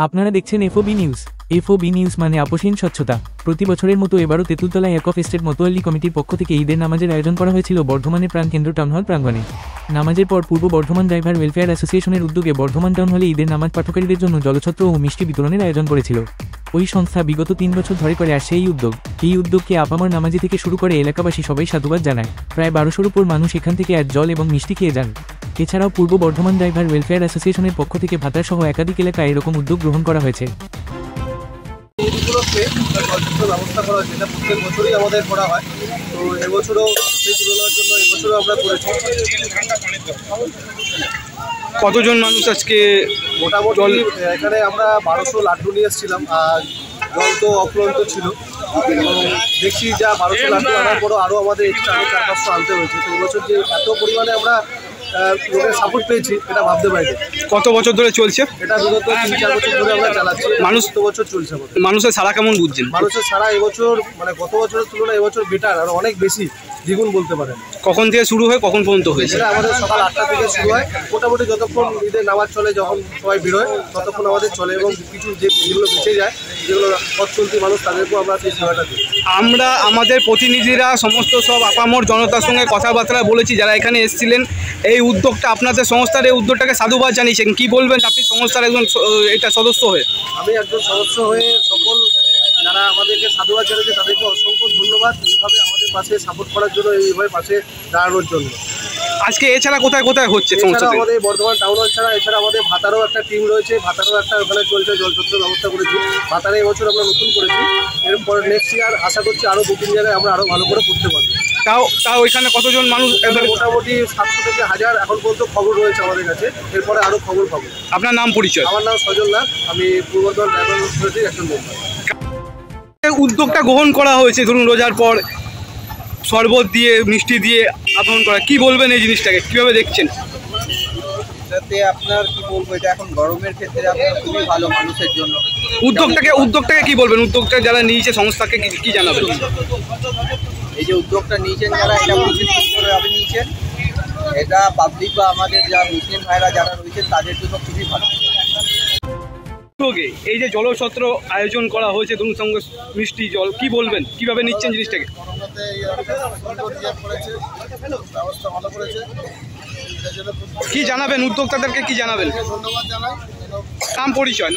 আপনারা দেখছেন FOB news. FOB news মানে আপোষহীন স্বচ্ছতা। প্রতি বছরের মতো এবারও তেঁতুলতলা একক এস্টেট মতোয়ালি কমিটির পক্ষ থেকে ঈদের নামাজের আয়োজন করা হয়েছিল বর্ধমানের প্রাণকেন্দ্র টাউন হল প্রাঙ্গণে। নামাজের পর পূর্ব বর্ধমান ড্রাইভার ওয়েলফেয়ার অ্যাসোসিয়েশনের উদ্যোগে বর্ধমান টাউন হলে ঈদের নামাজ পাঠকারীদের জন্য জলছত্র ও মিষ্টি বিতরণের আয়োজন করেছিল। ওই সংস্থা বিগত 3 বছর ধরে করে আসছে এই উদ্যোগকে আপামর নামাজি থেকে শুরু করে এলাকাবাসী সবাই সাধুবাদ জানায়। প্রায় 1200-র উপর মানুষ এখান থেকে আজ জল এবং মিষ্টি খেয়ে যান। এছাড়াও পূর্ব বর্ধমান ড্রাইভার ওয়েলফেয়ার অ্যাসোসিয়েশনের পক্ষ থেকে ভাতার সহ একাধিক এলাকায় এরকম উদ্যোগ গ্রহণ করা হয়েছে। ব্যবস্থা করা হয়েছে, এটা প্রত্যেক বছরই আমাদের করা হয়। তো এবছরও সেই তুলনার জন্য এবছরও আমরা করেছি। কতজন মানুষ আজকে? মোটামুটি এখানে আমরা 1200 লাড্ডু নিয়ে এসেছিলাম, আর জল তো অফুরন্ত ছিল। দেখছি যা 1200 লাড্ডু আনার পরও আরও আমাদের এক্সট্রা 400-500 আনতে হয়েছে। তো এবছর যে এত পরিমাণে আমরা লোকের সাপোর্ট পেয়েছি এটা ভাবতে পারি। কত বছর ধরে চলছে এটা? বিগত 3-4 বছর ধরে আমরা চালাচ্ছি। মানুষ তো বছর চলছে। মানুষের সারা কেমন বুঝছেন? মানুষের সারা এবছর মানে গত বছরের তুলনায় এবছর বেটার, আর অনেক বেশি, দ্বিগুণ বলতে পারেন। কখন থেকে শুরু হয়, কখন পর্যন্ত হয়েছে? এটা আমাদের সকাল 8টা থেকে শুরু হয়, মোটামুটি যতক্ষণ ঈদের নামাজ চলে, যখন সবাই বেরোয় ততক্ষণ আমাদের চলে। এবং কিছু যেগুলো বেঁচে যায়, যেগুলো পথ চলতি মানুষ, তাদেরকেও আমরা সেই সেবাটা দিই। আমরা আমাদের প্রতিনিধিরা সমস্ত সব আপামর জনতার সঙ্গে কথাবার্তা বলেছি যারা এখানে এসেছিলেন। এই উদ্যোগটা আপনাদের সংস্থার এই উদ্যোগটাকে সাধুবাদ জানিয়েছেন। কি বলবেন আপনি সংস্থার একজন এটা সদস্য হয়ে? আমি একজন সদস্য হয়ে সকল যারা আমাদেরকে সাধুবাদ জানিয়েছে তাদেরকে অসংখ্য ধন্যবাদ, এইভাবে আমাদের পাশে সাপোর্ট করার জন্য, এইভাবে পাশে দাঁড়ানোর জন্য। আজকে এছাড়া কোথায় কোথায় হচ্ছে? আমাদের বর্ধমান টাউন হল ছাড়া এছাড়া আমাদের ভাতারও একটা টিম রয়েছে। ভাতারও একটা ওখানে চলছে, জলছত্র ব্যবস্থা করেছি। ভাতারে এবছর আমরা নতুন করেছি। এরপরে নেক্সট ইয়ার আশা করছি আরও 2-3 জায়গায় আমরা আরও ভালো করে করতে পারবো। তাও এখানে কতজন মানুষ? মোটামুটি 700 থেকে 1000 এখন পর্যন্ত খবর রয়েছে আমাদের কাছে। এরপরে আরও খবর পাবো। আপনার নাম পরিচয়? আমার নাম সজল নাথ, আমি পূর্ব বর্ধমান ড্রাইভার অ্যাসোসিয়েশনের একজন মেম্বার। উদ্যোগটা গ্রহণ করা হয়েছে ধরুন রোজার পর শরবত দিয়ে মিষ্টি দিয়ে আহ্বান করা, কি বলবেন এই জিনিসটাকে, কিভাবে দেখছেন? এটাতে আপনার কি বলবো, এটা এখন গরমের ক্ষেত্রে আপনার খুবই ভালো মানুষের জন্য। উদ্যোগটাকে কি বলবেন? উদ্যোগটা যারা নিয়েছে সংস্থাকে কি জানাবেন? এই যে উদ্যোগটা নিয়েছেন যারা, এটা খুবই সুন্দরভাবে নিয়েছেন। এটা পাবলিক বা আমাদের যারা মুসলিম ভাইরা যারা রয়েছেন তাদের জন্য খুবই ভালো। এই যে জলছত্র আয়োজন করা হয়েছে ধরুন সঙ্গে মিষ্টি জল, কি বলবেন, কিভাবে নিচ্ছেন জিনিসটাকে? কি জানাবেন উদ্যোক্তাদেরকে, কি জানাবেন? ধন্যবাদ জানাই। নাম পরিচয়।